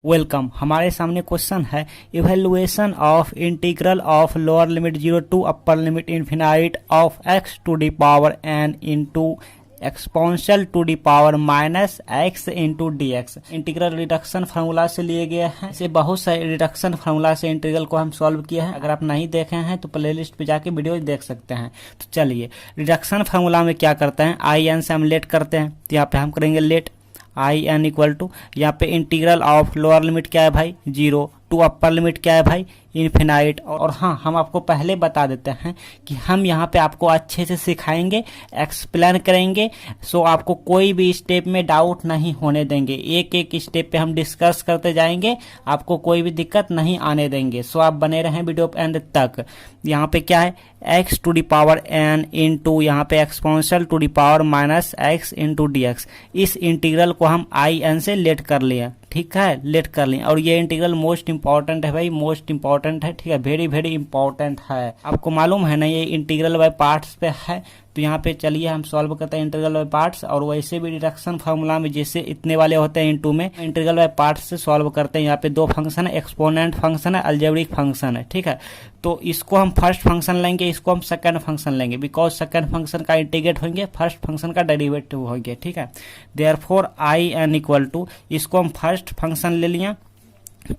Welcome. हमारे सामने question है evaluation of integral of lower limit 0 to upper limit infinite of x to the power n into exponential to the power minus x into D x. Integral reduction formula से लिए गए हैं। इसे बहुत सारे रिडक्शन फार्मूला से integral को हम सॉल्व किए हैं। अगर आप नहीं देखे हैं तो प्लेलिस्ट पे जाके वीडियो देख सकते हैं। तो चलिए रिडक्शन फार्मूला में क्या करते हैं, आई एन से हम लेट करते हैं। तो यहाँ पे हम करेंगे let I N equal to, यहाँ पे इंटीग्रल ऑफ लोअर लिमिट क्या है भाई 0 टू अपर लिमिट क्या है भाई इन्फिनाइट। और हाँ, हम आपको पहले बता देते हैं कि हम यहाँ पे आपको अच्छे से सिखाएंगे, एक्सप्लेन करेंगे, सो आपको कोई भी स्टेप में डाउट नहीं होने देंगे। एक एक स्टेप पे हम डिस्कस करते जाएंगे, आपको कोई भी दिक्कत नहीं आने देंगे। सो आप बने रहें वीडियो एंड तक। यहाँ पे क्या है x to the power n into यहाँ पे exponential to the power minus x into D x. इस इंटीग्रल को हम आई एन से लेट कर लिए, ठीक है, लेट कर लें। और ये इंटीग्रल मोस्ट इंपॉर्टेंट है भाई, मोस्ट इंपॉर्टेंट है, ठीक है, वेरी वेरी इंपॉर्टेंट है। आपको मालूम है ना ये इंटीग्रल बाय पार्ट्स पे है। तो यहाँ पे चलिए हम सॉल्व करते हैं इंटीग्रल बाय पार्ट्स। और वैसे भी रिडक्शन फार्मूला में जैसे इतने वाले होते हैं इनटू में, इंटीग्रल बाय पार्ट्स से सॉल्व करते हैं। यहाँ पे दो फंक्शन है, एक्सपोनेंट फंक्शन है, अलजेब्रिक फंक्शन है, ठीक है। तो इसको हम फर्स्ट फंक्शन लेंगे, इसको हम सेकंड फंक्शन लेंगे, बिकॉज सेकंड फंक्शन का इंटीग्रेट होंगे, फर्स्ट फंक्शन का डेरिवेटिव होंगे, ठीक है। Therefore I N equal to, इसको हम फर्स्ट फंक्शन ले लिया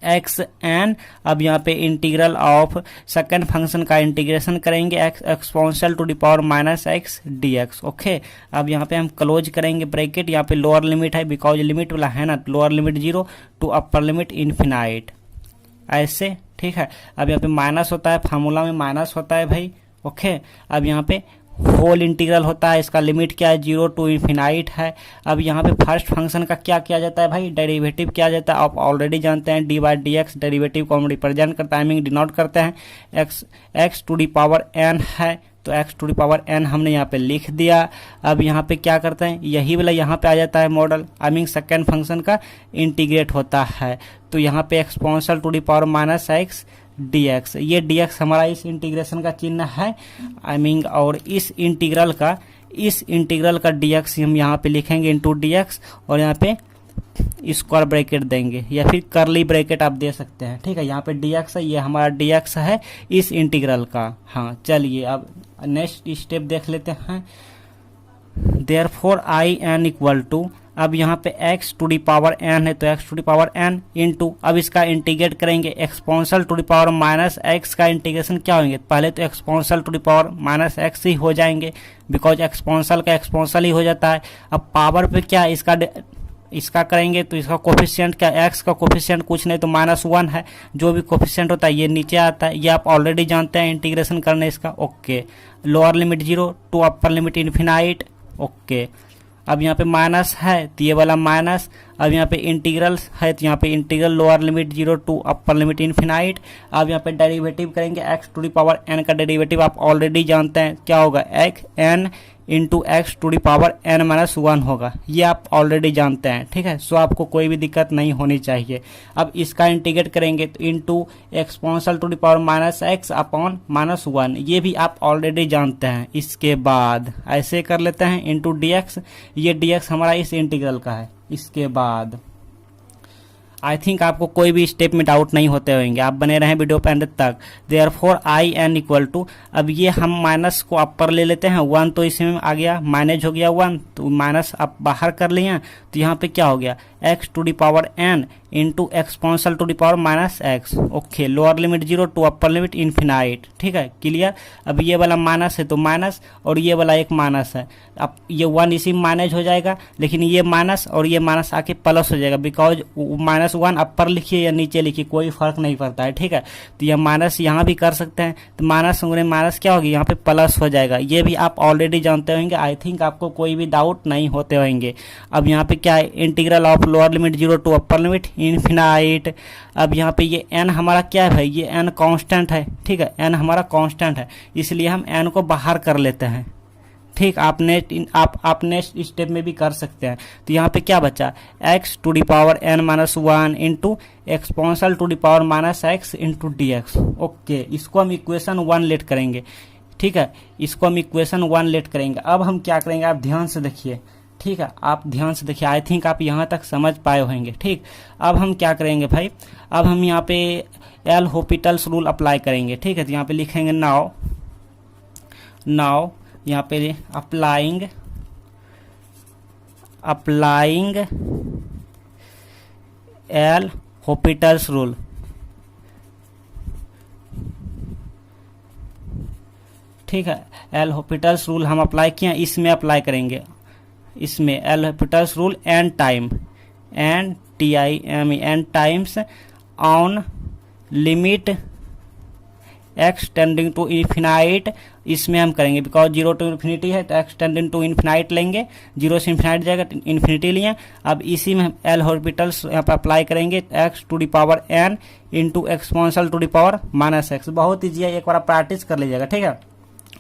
एक्स एन। अब यहाँ पे इंटीग्रल ऑफ सेकंड फंक्शन का इंटीग्रेशन करेंगे exponential to the power minus x d x. Okay, अब यहाँ पे हम क्लोज करेंगे ब्रैकेट। यहाँ पे लोअर लिमिट है, बिकॉज लिमिट वाला है ना, lower limit 0 to upper limit infinite, ऐसे, ठीक है। अब यहाँ पे माइनस होता है, फार्मूला में माइनस होता है भाई। ओके, अब यहाँ पे होल इंटीग्रल होता है, इसका लिमिट क्या है 0 टू इन्फिनाइट है। अब यहाँ पे फर्स्ट फंक्शन का क्या किया जाता है भाई, डेरिवेटिव किया जाता है। आप ऑलरेडी जानते हैं d by d x derivative को हम रिप्रेजेंट करते हैं, मीन डिनोट करते हैं। X to the power n है, तो x to the power n हमने यहाँ पे लिख दिया। अब यहाँ पे क्या करते हैं, यही वाला यहाँ पे आ जाता है model, I mean second function का इंटीग्रेट होता है। तो यहाँ पे exponential to the power minus x d x, ये डी एक्स हमारा इस इंटीग्रेशन का चिन्ह है, आई मीन। और इस इंटीग्रल का डी एक्स हम यहाँ पे लिखेंगे इंटू डी एक्स, और यहाँ पे स्क्वायर ब्रैकेट देंगे या फिर करली ब्रैकेट आप दे सकते हैं, ठीक है। यहाँ पे डी एक्स है, ये हमारा डी एक्स है इस इंटीग्रल का। हाँ चलिए अब नेक्स्ट स्टेप देख लेते हैं। Therefore I N equal to, अब यहाँ पे x to the power n है, तो x to the power n into, अब इसका इंटीग्रेट करेंगे exponential to the power minus x का इंटीग्रेशन क्या होंगे, पहले तो exponential to the power minus x ही हो जाएंगे, बिकॉज एक्सपोनेंशियल का एक्सपोनेंशियल ही हो जाता है। अब पावर पे क्या इसका करेंगे, तो इसका कोफिशिएंट क्या, x का कोफिशिएंट कुछ नहीं तो -1 है, जो भी कोफिशिएंट होता है ये नीचे आता है, ये आप ऑलरेडी जानते हैं इंटीग्रेशन करने इसका। Okay, lower limit 0 to upper limit infinite. Okay, अब यहाँ पे माइनस है तो ये वाला माइनस। अब यहाँ पे इंटीग्रल है तो यहाँ पे integral lower limit 0 to upper limit infinite. अब यहाँ पे डेरिवेटिव करेंगे x to the power n का डेरिवेटिव आप ऑलरेडी जानते हैं क्या होगा, x n into x to the power n minus 1 होगा, ये आप ऑलरेडी जानते हैं, ठीक है। सो आपको कोई भी दिक्कत नहीं होनी चाहिए। अब इसका इंटीग्रेट करेंगे तो into exponential to the power minus x upon minus 1, ये भी आप ऑलरेडी जानते हैं। इसके बाद ऐसे कर लेते हैं इंटू डी एक्स, ये डी एक्स हमारा इस इंटीग्रल का है। इसके बाद आई थिंक आपको कोई भी स्टेप में डाउट नहीं होते होंगे, आप बने रहें वीडियो पे एंड तक। Therefore I N equal to, अब ये हम माइनस को अपर ले लेते हैं, 1 तो इसमें आ गया, माइनस हो गया 1, तो माइनस आप बाहर कर लिए, तो यहाँ पे क्या हो गया x to the power n into exponential to the power minus x. Okay, lower limit 0 to upper limit infinite, ठीक है, क्लियर। अब ये वाला माइनस है तो माइनस, और ये वाला एक माइनस है, अब ये 1 इसी में माइनस हो जाएगा, लेकिन ये माइनस और ये माइनस आके प्लस हो जाएगा, बिकॉज -1 अपर लिखिए या नीचे लिखिए कोई फर्क नहीं पड़ता है, ठीक है। तो ये माइनस यहाँ भी कर सकते हैं, तो माइनस क्या होगी, यहाँ पे प्लस हो जाएगा, ये भी आप ऑलरेडी जानते होंगे। आई थिंक आपको कोई भी डाउट नहीं होते होंगे। अब यहाँ पे क्या है, integral of lower limit 0 to upper limit infinite. अब यहाँ पे ये n हमारा क्या है भाई, ये n कांस्टेंट है, ठीक है, n हमारा कांस्टेंट है, इसलिए हम n को बाहर कर लेते हैं, ठीक। आप नेक्स्ट स्टेप में भी कर सकते हैं। तो यहाँ पे क्या बचा, x to the power n minus 1 into exponential to the power minus x into D x. ओके, इसको हम इक्वेशन 1 लेट करेंगे, ठीक है, इसको हम इक्वेशन 1 लेट करेंगे। अब हम क्या करेंगे, आप ध्यान से देखिए, ठीक है, आप ध्यान से देखिए, आई थिंक आप यहाँ तक समझ पाए होंगे। ठीक, अब हम क्या करेंगे भाई, अब हम यहाँ पे एल हॉस्पिटल्स रूल अप्लाई करेंगे। ठीक है, तो यहाँ पे लिखेंगे नाउ यहाँ पे अप्लाइंग एल हॉस्पिटल्स रूल। ठीक है, एल हॉस्पिटल्स रूल हम अप्लाई किए, इसमें अप्लाई करेंगे, इसमें L hospital's rule and time and times on limit x tending to infinite, इसमें हम करेंगे बिकॉज 0 टू इन्फिनिटी है तो एक्स टेंडिंग टू इन्फिनाइट लेंगे, 0 से इन्फिनाइट जाएगा तो इन्फिनिटी लिए। अब इसी में हम एल हॉस्पिटल्स यहाँ पर अप्लाई करेंगे, x to the power N into exponential to the power minus x. बहुत ईजी है, एक बार प्रैक्टिस कर लीजिएगा। ठीक है,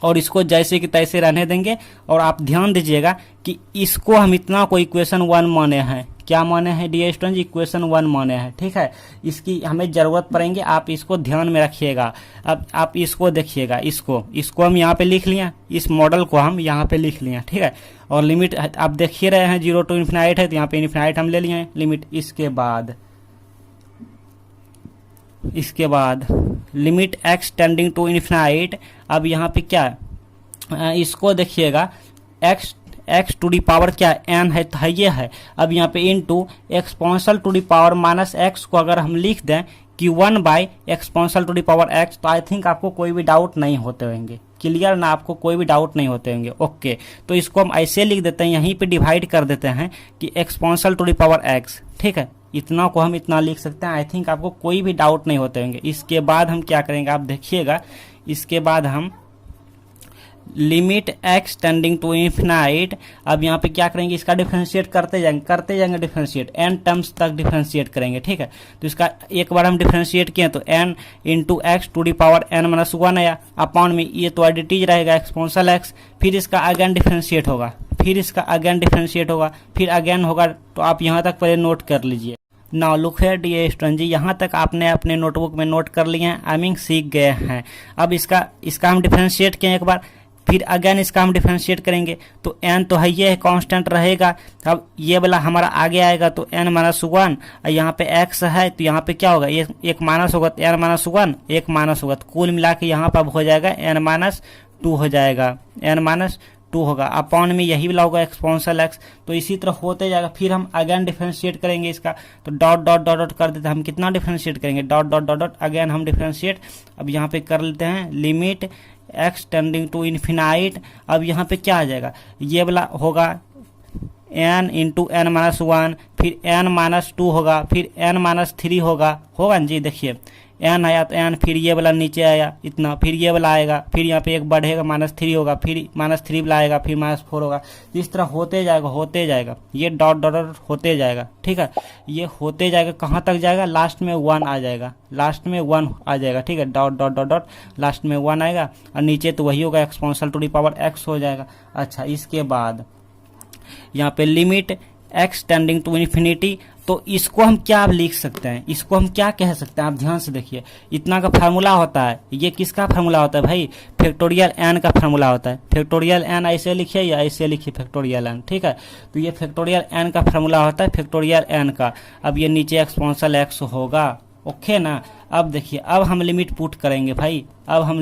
और इसको जैसे कि तैसे रहने देंगे। और आप ध्यान दीजिएगा कि इसको हम इतना को इक्वेशन 1 माने हैं। क्या माने हैं डियर स्टूडेंट, इक्वेशन 1 माने हैं। ठीक है, इसकी हमें जरूरत पड़ेंगे, आप इसको ध्यान में रखिएगा। अब आप इसको देखिएगा, इसको हम यहाँ पे लिख लिया, इस मॉडल को हम यहाँ पे लिख लिया। ठीक है, और लिमिट आप देख ही रहे हैं 0 टू इन्फिनाइट है तो यहाँ पे इन्फिनाइट हम ले लिए हैं लिमिट। इसके बाद limit x tending to infinite. अब यहाँ पे क्या है, इसको देखिएगा, एक्स टू दी पावर क्या एन है तो ये है। अब यहाँ पे into exponential to the power minus x को अगर हम लिख दें कि 1 by exponential to the power x, तो आई थिंक आपको कोई भी डाउट नहीं होते होंगे। क्लियर ना, आपको कोई भी डाउट नहीं होते होंगे। ओके, तो इसको हम ऐसे लिख देते हैं, यहीं पे डिवाइड कर देते हैं कि exponential to the power x. ठीक है, इतना को हम इतना लिख सकते हैं। आई थिंक आपको कोई भी डाउट नहीं होते होंगे। इसके बाद हम क्या करेंगे, आप देखिएगा, इसके बाद हम limit x tending to infinite. अब यहाँ पे क्या करेंगे, इसका डिफरेंशिएट करते जाएंगे डिफरेंशिएट, एन टर्म्स तक डिफरेंशिएट करेंगे। ठीक है, तो इसका एक बार हम डिफरेंशिएट किए तो n into x to the power n minus 1 आया, अपॉन में ये तो एडिटीज रहेगा एक्सपोनेंशियल एक्स, फिर इसका अगेन डिफरेंशिएट होगा, फिर अगेन होगा। तो आप यहाँ तक पहले नोट कर लीजिए। Now look here dear student ji, यहाँ तक आपने अपने नोटबुक में नोट कर लिए हैं, आई मीन सीख गए हैं। अब इसका हम डिफरेंशिएट किए एक बार, फिर अगेन इसका हम डिफरेंशिएट करेंगे तो n तो है ये है कांस्टेंट रहेगा। अब ये वाला हमारा आगे आएगा तो n माइनस 1, यहाँ पे x है तो यहाँ पे क्या होगा, ये एक माइनस होगा तो n माइनस 1 एक माइनस होगा, तो कुल मिला के यहाँ पर हो जाएगा n माइनस 2 हो जाएगा, n माइनस 2 होगा, अपॉन में यही वाला होगा एक्सपोनेंशियल x। तो इसी तरह होते जाएगा। फिर हम अगेन डिफरेंशिएट करेंगे इसका, तो डॉट डॉट डॉट डॉट कर देते हैं। हम कितना डिफरेंशिएट करेंगे, dot dot dot dot, again हम डिफरेंशिएट। अब यहाँ पे कर लेते हैं limit x tending to infinite. अब यहाँ पे क्या आ जाएगा, ये वाला होगा n इंटू एन माइनस 1, फिर n माइनस 2 होगा, फिर n माइनस 3 होगा ना जी। देखिए n आया तो n, फिर ये वाला नीचे आया इतना, फिर ये वाला आएगा, फिर यहाँ पे एक बढ़ेगा माइनस 3 होगा, फिर माइनस 3 वाला आएगा, फिर माइनस 4 होगा। इस तरह होते जाएगा, ये डॉट डॉट डॉट होते जाएगा। ठीक है, ये होते जाएगा, कहाँ तक जाएगा, लास्ट में 1 आ जाएगा, ठीक है, dot dot dot dot last में 1 आएगा, और नीचे तो वही होगा exponential to the power x हो जाएगा। अच्छा, इसके बाद यहाँ पे limit x tending to infinity, तो इसको हम क्या लिख सकते हैं, इसको हम क्या कह सकते हैं, आप ध्यान से देखिए। इतना का फार्मूला होता है, ये किसका फार्मूला होता है भाई, फैक्टोरियल n का फार्मूला होता है। फैक्टोरियल n ऐसे लिखिए या ऐसे लिखिए फैक्टोरियल n। ठीक है, तो ये फैक्टोरियल n का फार्मूला होता है, फैक्टोरियल n का। अब ये नीचे एक्सपोनेंशियल x होगा, ओके ना। अब देखिए, अब हम लिमिट पुट करेंगे भाई, तो अब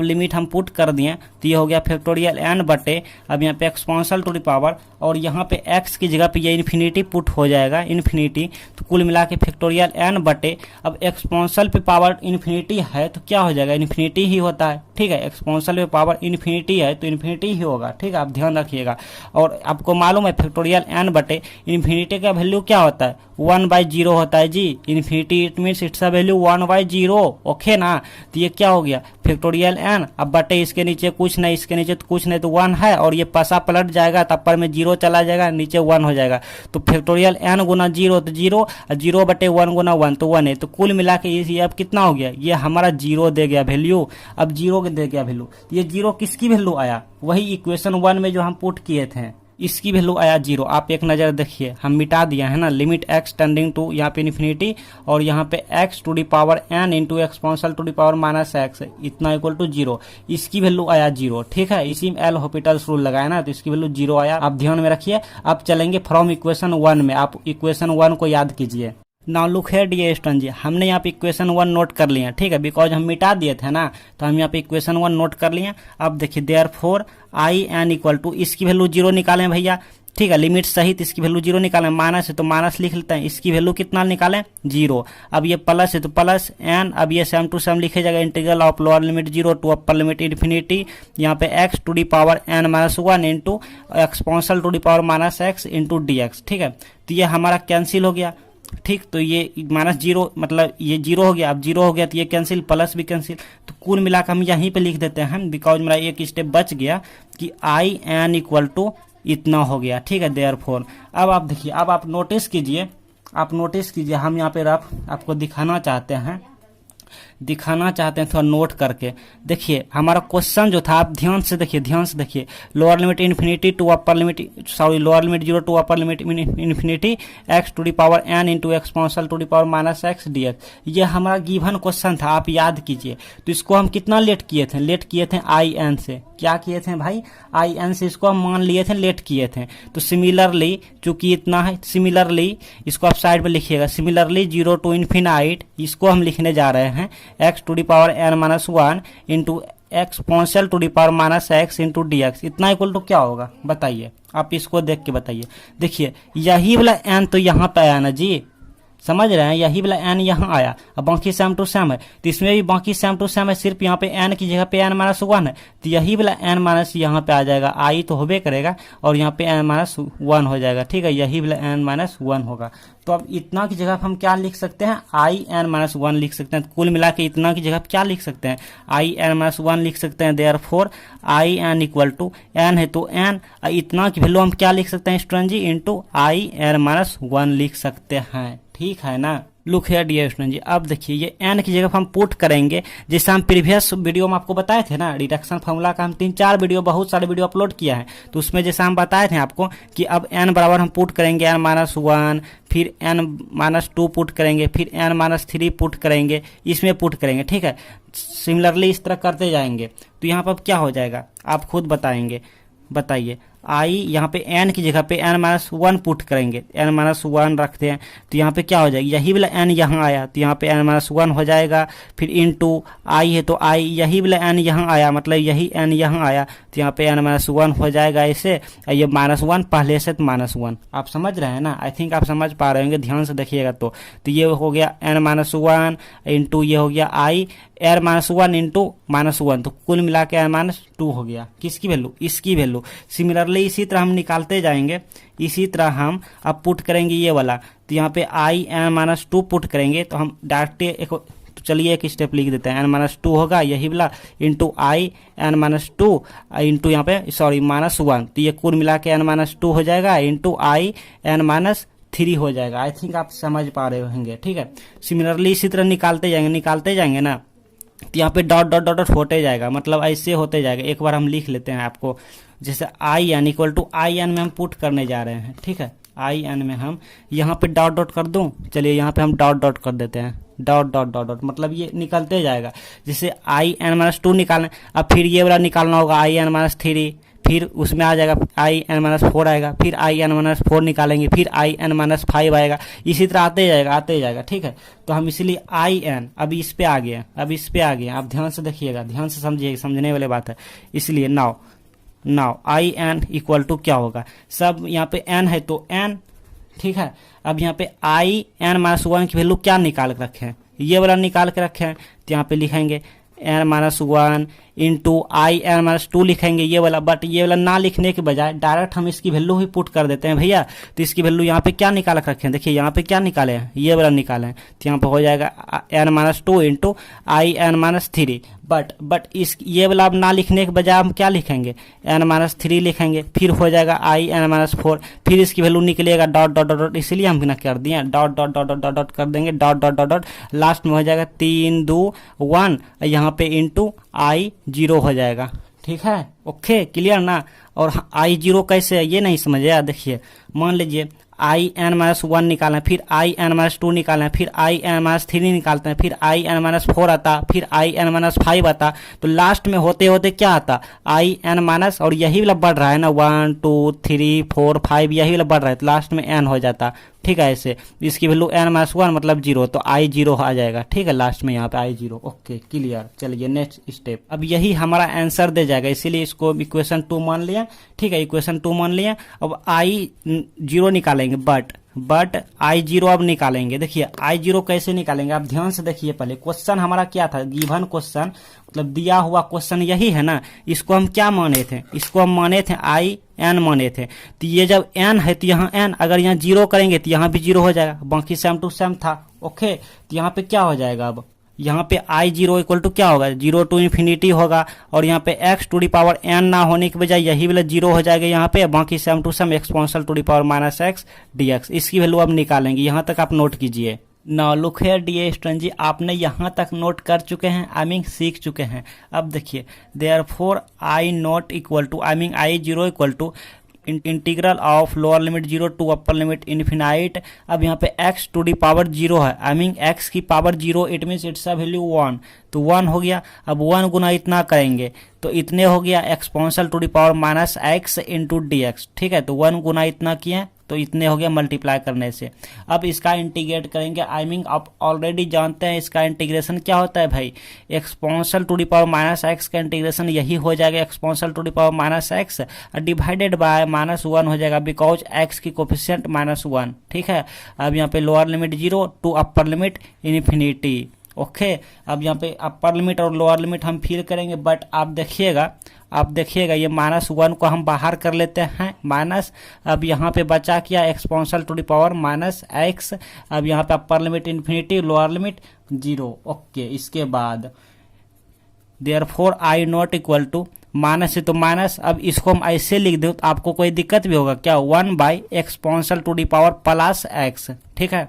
लिमिट हम पुट कर दिए तो ये हो गया फैक्टोरियल n बटे, अब यहाँ पे एक्सपोनेंशियल टू दी पावर, और यहाँ पे x की जगह पे ये इन्फिनिटी पुट हो जाएगा, इन्फिनिटी। तो कुल मिला के फैक्टोरियल n बटे, अब एक्सपोनेंशियल पे पावर इन्फिनिटी है तो क्या हो जाएगा, इन्फिनिटी ही होता है। ठीक है, एक्सपोनेंशियल पे पावर इन्फिनिटी है तो इन्फिनिटी ही होगा। ठीक है, आप ध्यान रखिएगा। और आपको मालूम है फैक्टोरियल n बटे इन्फिनिटी का वैल्यू क्या होता है, 1/0 होता है जी। Infinity it means it's a value 1/0, okay ना। तो ये क्या हो गया, फैक्टोरियल n, अब बटे इसके नीचे कुछ नहीं, इसके नीचे तो कुछ नहीं, तो 1 है, और ये पासा पलट जाएगा तो ऊपर में 0 चला जाएगा, नीचे 1 हो जाएगा। तो फैक्टोरियल n गुना 0 तो 0, और 0 बटे 1 गुना 1 तो 1 है। तो कुल मिला के ये अब कितना हो गया, ये हमारा 0 दे गया वैल्यू। अब 0 दे गया वैल्यू, ये 0 किसकी वैल्यू आया, वही इक्वेशन 1 में जो हम पुट किए थे, इसकी वैल्यू आया 0। आप एक नज़र देखिए, हम मिटा दिया है ना, लिमिट x टेंडिंग टू यहाँ पे इन्फिनिटी और यहाँ पे x to the power n into exponential to the power minus x इतना इक्वल टू 0। इसकी वैल्यू आया 0, ठीक है। इसी में एल हॉपिटल्स रूल लगाया ना, तो इसकी वैल्यू 0 आया। आप ध्यान में रखिए। अब चलेंगे फ्रॉम इक्वेशन 1 में, आप इक्वेशन 1 को याद कीजिए। Now look here dear student ji, हमने यहाँ पे इक्वेशन 1 नोट कर लिया, ठीक है, बिकॉज हम मिटा दिए थे ना, तो हम यहाँ पे इक्वेशन 1 नोट कर लिए। अब देखिए therefore I N equal to, इसकी वैल्यू 0 निकालें भैया, ठीक है, लिमिट सहित इसकी वैल्यू 0 निकालें। माइनस है तो माइनस लिख लेते हैं, इसकी वैल्यू कितना निकालें 0। अब ये प्लस है तो प्लस एन, अब ये सेम टू सेम लिखे जाएगा, integral of lower limit 0 to upper limit infinity, यहाँ पे x to the power n minus 1 into exponential to the power minus x into D x, ठीक है। तो ये हमारा कैंसिल हो गया, ठीक, तो ये माइनस 0 मतलब ये 0 हो गया। अब 0 हो गया तो ये कैंसिल, प्लस भी कैंसिल, तो कुल मिलाकर हम यहीं पे लिख देते हैं, बिकॉज मेरा एक स्टेप बच गया कि आई एन इक्वल टू इतना हो गया, ठीक है। देयरफॉर अब आप देखिए, अब आप नोटिस कीजिए, हम यहाँ पे रफ आपको दिखाना चाहते हैं, थोड़ा नोट करके देखिए। हमारा क्वेश्चन जो था, आप ध्यान से देखिए, lower limit infinity to upper limit, lower limit 0 to upper limit infinity x to the power n into exponential to the power minus x dx, ये हमारा गिवन क्वेश्चन था, आप याद कीजिए। तो इसको हम कितना लेट किए थे आई एन से, क्या किए थे भाई, आई एन से इसको हम मान लिए थे, लेट किए थे। तो सिमिलरली चूंकि इतना है, सिमिलरली इसको आप साइड में लिखिएगा, सिमिलरली 0 टू इन्फिनाइट, इसको हम लिखने जा रहे हैं x to the power n minus 1 into exponential to the power minus x into D x, इतना इक्वल टू क्या होगा बताइए, आप इसको देख के बताइए। देखिए यही वाला n तो यहाँ पे आया ना जी, समझ रहे हैं, यही वाला n यहाँ आया, अब बाकी सेम टू सेम है, तो इसमें भी बाकी सेम टू सेम है, सिर्फ यहाँ पे n की जगह पे n माइनस 1 है, तो यही वाला n माइनस यहाँ पे आ जाएगा, i तो होबे करेगा और यहाँ पे n माइनस 1 हो जाएगा, ठीक है, यही वाला n माइनस 1 होगा। तो अब इतना की जगह हम क्या लिख सकते हैं, आई एन माइनस 1 लिख सकते हैं। कुल मिला के इतना की जगह क्या लिख सकते हैं, आई एन माइनस 1 लिख सकते हैं। Therefore I N equal to, n है तो एन, इतना की वैल्यू हम क्या लिख सकते हैं स्टूडेंट जी, इंटू आई एन माइनस 1 लिख सकते हैं, ठीक है ना। लुक हियर डियर स्टूडेंट जी, अब देखिए ये n की जगह हम पुट करेंगे, जैसे हम प्रीवियस वीडियो में आपको बताए थे ना, रिडक्शन फार्मूला का हम 3-4 वीडियो, बहुत सारे वीडियो अपलोड किया है, तो उसमें जैसा हम बताए थे आपको कि अब n बराबर हम पुट करेंगे n माइनस 1, फिर n माइनस 2 पुट करेंगे, फिर n माइनस 3 पुट करेंगे, इसमें पुट करेंगे, ठीक है। सिमिलरली इस तरह करते जाएंगे, तो यहाँ पर क्या हो जाएगा आप खुद बताइए। आई यहाँ पे n की जगह पे n माइनस 1 पुट करेंगे, n माइनस 1 रखते हैं, तो यहाँ पे क्या हो जाएगा, यही वाला n यहाँ आया तो यहाँ पे n माइनस 1 हो जाएगा, फिर इनटू आई है तो आई, यही वाला n यहाँ आया मतलब यही n यहाँ आया तो यहाँ पे n माइनस 1 हो जाएगा ऐसे, ये माइनस 1 पहले से तो माइनस 1, आप समझ रहे हैं ना, आई थिंक आप समझ पा रहे होंगे, ध्यान से देखिएगा। तो ये हो गया n माइनस 1 इंटू ये हो गया I N minus 1 into minus 1, तो कुल मिला के n माइनस 2 हो गया, किसकी वैल्यू, इसकी वैल्यू। सिमिलरली इसी तरह हम निकालते जाएंगे, इसी तरह हम अब पुट करेंगे ये वाला, तो यहाँ पे आई एन माइनस 2 पुट करेंगे, तो हम डायरेक्ट तो चलिए एक स्टेप लिख देते हैं, n माइनस 2 होगा यही वाला into I N minus 2 into यहाँ पे सॉरी माइनस 1, तो ये कुल मिला के n माइनस 2 हो जाएगा इंटू आई एन माइनस 3 हो जाएगा। आई थिंक आप समझ पा रहे होंगे, ठीक है। सिमिलरली इसी तरह निकालते जाएंगे ना, तो यहाँ पे डॉट डॉट डॉट होते जाएगा, मतलब ऐसे होते जाएगा। एक बार हम लिख लेते हैं आपको, जैसे I N equal to I N में हम पुट करने जा रहे हैं, ठीक है, आई एन में हम यहाँ पे डॉट डॉट कर दूं, चलिए यहाँ पे हम डॉट डॉट कर देते हैं, डॉट डॉट डॉट डॉट, मतलब ये निकलते जाएगा। जैसे आई एन माइनस 2 निकालना, अब फिर ये वाला निकालना होगा आई एन माइनस 3, फिर उसमें आ जाएगा आई एन माइनस 4 आएगा, फिर आई एन माइनस 4 निकालेंगे, फिर आई एन माइनस 5 आएगा, इसी तरह आते जाएगा, ठीक है। तो हम इसलिए आई एन अब इस पे आ गए, आप ध्यान से देखिएगा, ध्यान से समझिएगा, समझने वाली बात है। इसलिए now I N equal to क्या होगा, सब यहाँ पे एन है तो एन, ठीक है। अब यहाँ पे आई एन माइनस 1 की वैल्यू क्या निकाल के रखे हैं, ये वाला निकाल के रखे हैं, तो यहाँ पे लिखेंगे N minus 1 into I N minus 2 लिखेंगे ये वाला, बट ये वाला ना लिखने के बजाय डायरेक्ट हम इसकी वैल्यू ही पुट कर देते हैं भैया। तो इसकी वैल्यू यहाँ पे क्या निकाल के रखे हैं, देखिए यहाँ पे क्या निकाले हैं, ये वाला निकाले हैं, तो यहाँ पे हो जाएगा N minus 2 into I N minus 3, but इस ये वाला अब ना लिखने के बजाय हम क्या लिखेंगे, एन माइनस 3 लिखेंगे, फिर हो जाएगा आई एन माइनस 4, फिर इसकी वैल्यू निकलेगा डॉट डॉट डॉट डॉट, इसलिए हम ना कर दिए dot dot dot dot dot कर देंगे, dot dot dot dot, last में हो जाएगा 3 2 1, यहाँ पे इंटू आई 0 हो जाएगा, ठीक है, ओके क्लियर ना। और आई जीरो कैसे है ये नहीं समझे यार। देखिए मान लीजिए आई एन माइनस वन निकालें, फिर आई एन माइनस टू निकालें, फिर आई एन माइनस थ्री निकालते हैं, फिर आई एन माइनस फोर आता, फिर आई एन माइनस फाइव आता, तो लास्ट में होते होते क्या आता, आई एन माइनस, और यही वाला बढ़ रहा है ना, 1 2 3 4 5 यही वाला बढ़ रहा है, तो लास्ट में एन हो जाता। ठीक है, ऐसे इसकी वैल्यू एन माइनस वन मतलब जीरो, तो आई जीरो आ जाएगा। ठीक है, लास्ट में यहाँ पे आई जीरो। Okay clear. चलिए नेक्स्ट स्टेप। अब यही हमारा आंसर दे जाएगा, इसीलिए इसको इक्वेशन 2 मान लिया। ठीक है, इक्वेशन 2 मान लिया। अब आई जीरो निकालेंगे, बट आई जीरो अब निकालेंगे। देखिए आई जीरो कैसे निकालेंगे, आप ध्यान से देखिए। पहले क्वेश्चन हमारा क्या था, गिवन क्वेश्चन मतलब दिया हुआ क्वेश्चन यही है ना। इसको हम क्या माने थे, इसको हम माने थे आई एन माने थे। तो ये जब एन है तो यहाँ एन, अगर यहाँ जीरो करेंगे तो यहाँ भी जीरो हो जाएगा, बाकी सेम टू सेम था। ओके, तो यहाँ पे क्या हो जाएगा, अब यहाँ पे आई जीरो इक्वल टू क्या होगा, जीरो टू इन्फिनिटी होगा, और यहाँ पे X to the power N ना होने की बजाय यही वाला जीरो हो जाएगा यहाँ पे, बाकी same to same exponential to the power minus x d x. इसकी वैल्यू अब निकालेंगे। यहाँ तक आप नोट कीजिए। Now look here dear student ji, आपने यहाँ तक नोट कर चुके हैं, आई मीन सीख चुके हैं। अब देखिए therefore I naught equal to, I mean I zero equal to integral of lower limit zero to upper limit infinite. अब यहाँ पे x to the power zero है, आई मीन x की power zero, it means it's a value 1, तो 1 हो गया। अब 1 गुना इतना करेंगे तो इतने हो गया exponential to the power minus X into D x. ठीक है, तो 1 गुना इतना किए तो इतने हो गया मल्टीप्लाई करने से। अब इसका इंटीग्रेट करेंगे, आई मीन आप ऑलरेडी जानते हैं इसका इंटीग्रेशन क्या होता है भाई, exponential to the power minus X का इंटीग्रेशन यही हो जाएगा, exponential to the power minus X divided by minus 1 हो जाएगा, बिकॉज एक्स की कोफिशिएंट -1। ठीक है, अब यहाँ पे lower limit zero to upper limit infinity. Okay, अब यहाँ पे अपर लिमिट और लोअर लिमिट हम फिल करेंगे, बट आप देखिएगा ये -1 को हम बाहर कर लेते हैं माइनस। अब यहाँ पे बचा क्या, exponential to the power minus X. अब यहाँ पे upper limit infinity, lower limit zero. Okay, इसके बाद therefore I naught equal to, minus है तो माइनस, अब इसको हम ऐसे लिख दो तो आपको कोई दिक्कत भी होगा क्या, 1 by exponential to the power plus X. ठीक है,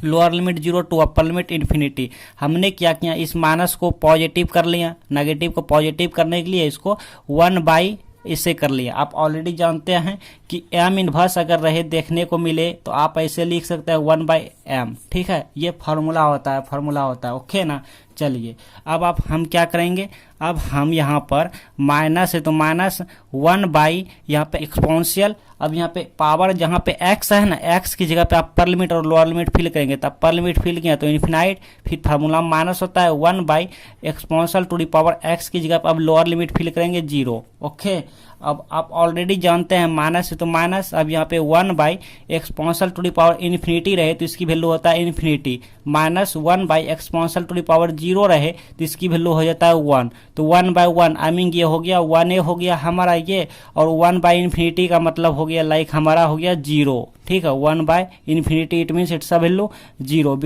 lower limit zero to upper limit infinity. हमने क्या किया, इस माइनस को पॉजिटिव कर लिया, नेगेटिव को पॉजिटिव करने के लिए इसको 1 बाई इससे कर लिया। आप ऑलरेडी जानते हैं कि एम इनवर्स अगर रहे देखने को मिले तो आप ऐसे लिख सकते हैं 1 बाई एम। ठीक है, ये फार्मूला होता है। ओके ना। चलिए अब हम क्या करेंगे, अब हम यहाँ पर माइनस है तो माइनस 1 बाई यहाँ पे एक्सपोनेंशियल, अब यहाँ पे पावर जहाँ पे x है ना, x की जगह पे अपर लिमिट और लोअर लिमिट फिल करेंगे, तो अपर लिमिट फिल किया तो इन्फिनाइट, फिर फार्मूला माइनस होता है 1 by exponential to the power x की जगह पे अब लोअर लिमिट फिल करेंगे 0। ओके, अब आप ऑलरेडी जानते हैं माइनस है तो माइनस, अब यहाँ पे 1 by exponential to the power infinity रहे तो इसकी वैल्यू होता है infinity, minus 1 by exponential to the power 0 रहे तो इसकी वैल्यू हो जाता है 1। तो 1 बाई 1 आई मीन ये हो गया 1a हो गया हमारा ये, और 1 बाई इन्फिनिटी का मतलब हो गया लाइक हमारा हो गया 0। ठीक है, 1 by infinity it means it's a value 0,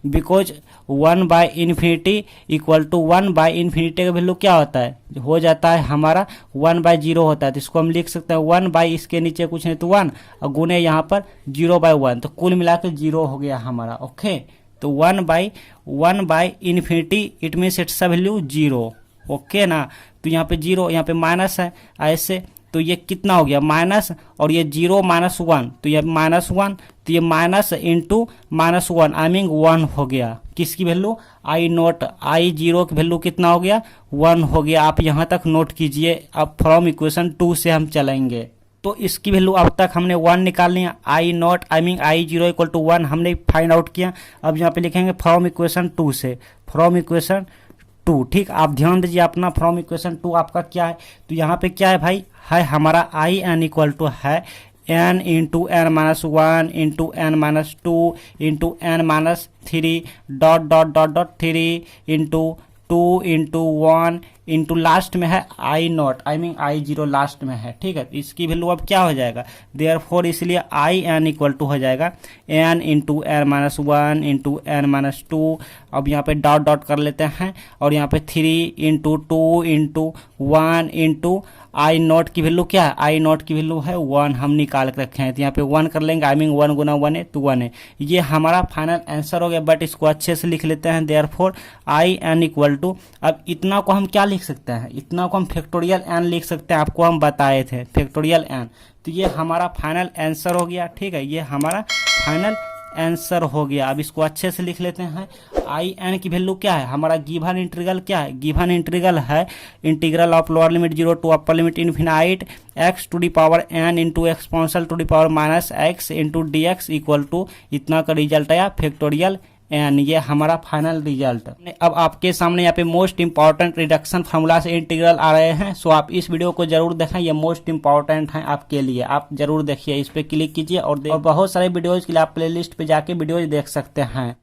because 1 by infinity equal to 1 by infinity का वैल्यू क्या होता है, हो जाता है हमारा 1 बाई 0 होता है। तो इसको हम लिख सकते हैं 1 बाई इसके नीचे कुछ नहीं तो 1 और गुने यहाँ पर 0 बाई 1, तो कुल मिला के 0 हो गया हमारा। ओके, तो 1 by infinity it means it's a value 0। Okay ना, तो यहाँ पे 0, यहाँ पे माइनस है ऐसे, तो ये कितना हो गया माइनस, और ये 0 -1 तो ये -1, तो ये माइनस इंटू -1 आई मीन 1 हो गया। किसकी वैल्यू, आई नोट, आई जीरो की वैल्यू कितना हो गया, 1 हो गया। आप यहाँ तक नोट कीजिए। अब फ्रॉम इक्वेशन 2 से हम चलेंगे, तो इसकी वैल्यू अब तक हमने 1 निकाल लिया, I naught I mean I zero equal to 1 हमने फाइंड आउट किया। अब यहाँ पे लिखेंगे फ्रॉम इक्वेशन 2 से, फ्रॉम इक्वेशन 2। ठीक, आप ध्यान दीजिए अपना, फ्रॉम इक्वेशन 2 आपका क्या है, तो यहाँ पे क्या है भाई, है हमारा आई एन इक्वल टू है n into N minus 1 into N minus 2 into N minus 3 dot dot dot dot 3 into 2 into 1 into last में है I naught I mean I zero last में है। ठीक है, इसकी वैल्यू अब क्या हो जाएगा, देयरफॉर इसलिए आई एन इक्वल टू हो जाएगा N into N minus 1 into N minus 2। अब यहाँ पे डॉट डॉट कर लेते हैं, और यहाँ पे 3 into 2 into 1 into I not की वैल्यू क्या है, आई नॉट की वैल्यू है 1 हम निकाल के रखे हैं, तो यहाँ पे 1 कर लेंगे, आई मीन 1 गुना 1 है तो 1 है। ये हमारा फाइनल आंसर हो गया, बट इसको अच्छे से लिख लेते हैं। Therefore I N equal to, अब इतना को हम क्या लिख लिख सकते हैं, इतना को हम फैक्टोरियल एन लिख सकते हैं, आपको हम बताए थे फैक्टोरियल एन। तो ये हमारा फाइनल आंसर हो गया, ठीक है, ये हमारा फाइनल आंसर हो गया। अब इसको अच्छे से लिख लेते हैं। आई एन की वैल्यू क्या है, हमारा गिवन इंटीग्रल क्या है, गिवन इंटीग्रल है integral of lower limit 0 to upper limit infinite X to the power N into exponential to the power minus X into D X equal to इतना का result आया factorial N. ये हमारा final result. अब आपके सामने यहाँ पे मोस्ट इंपॉर्टेंट रिडक्शन फार्मूला से इंटीग्रल आ रहे हैं, सो आप इस वीडियो को जरूर देखें, ये मोस्ट इंपॉर्टेंट है आपके लिए, आप जरूर देखिए, इस पे क्लिक कीजिए और बहुत सारे वीडियोज के लिए आप प्लेलिस्ट पे जाके वीडियोज देख सकते हैं।